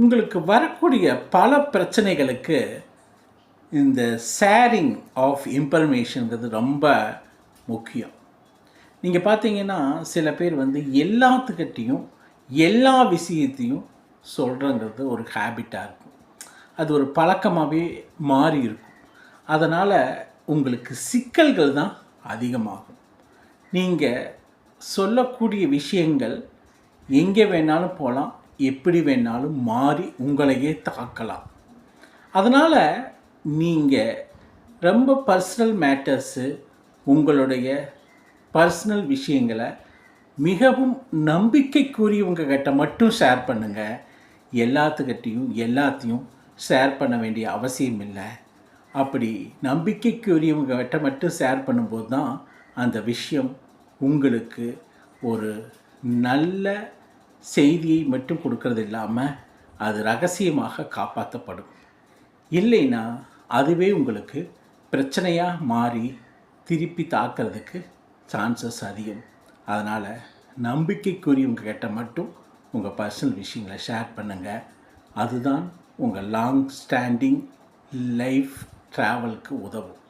உங்களுக்கு வரக்கூடிய பல பிரச்சனைகளுக்கு இந்த ஷேரிங் ஆஃப் இன்ஃபர்மேஷன்ங்கிறது ரொம்ப முக்கியம். நீங்கள் பார்த்தீங்கன்னா சில பேர் வந்து எல்லாத்துக்கிட்டேயும் எல்லா விஷயத்தையும் சொல்கிறங்கிறது ஒரு ஹேபிட்டாக இருக்கும். அது ஒரு பழக்கமாகவே மாறி இருக்கும். அதனால் உங்களுக்கு சிக்கல்கள் தான் அதிகமாகும். நீங்கள் சொல்லக்கூடிய விஷயங்கள் எங்கே வேணாலும் போகலாம், எப்படி வேணாலும் மாறி உங்களையே தாக்கலாம். அதனால் நீங்கள் ரொம்ப பர்சனல் மேட்டர்ஸு, உங்களுடைய பர்சனல் விஷயங்களை மிகவும் நம்பிக்கைக்குரியவங்க கிட்ட மட்டும் ஷேர் பண்ணுங்கள். எல்லாத்துக்கிட்டையும் எல்லாத்தையும் ஷேர் பண்ண வேண்டிய அவசியம் இல்லை. அப்படி நம்பிக்கைக்குரியவங்க கிட்ட மட்டும் ஷேர் பண்ணும்போது தான் அந்த விஷயம் உங்களுக்கு ஒரு நல்ல செய்தியை மட்டும் கொடுக்கறது இல்லாமல் அது ரகசியமாக காப்பாற்றப்படும். இல்லைன்னா அதுவே உங்களுக்கு பிரச்சனையாக மாறி திருப்பி தாக்கிறதுக்கு சான்சஸ் அதிகம். அதனால் நம்பிக்கைக்குரியவங்க கிட்ட மட்டும் உங்கள் பர்சனல் விஷயங்களை ஷேர் பண்ணுங்கள். அதுதான் உங்கள் லாங் ஸ்டாண்டிங் லைஃப் ட்ராவலுக்கு உதவும்.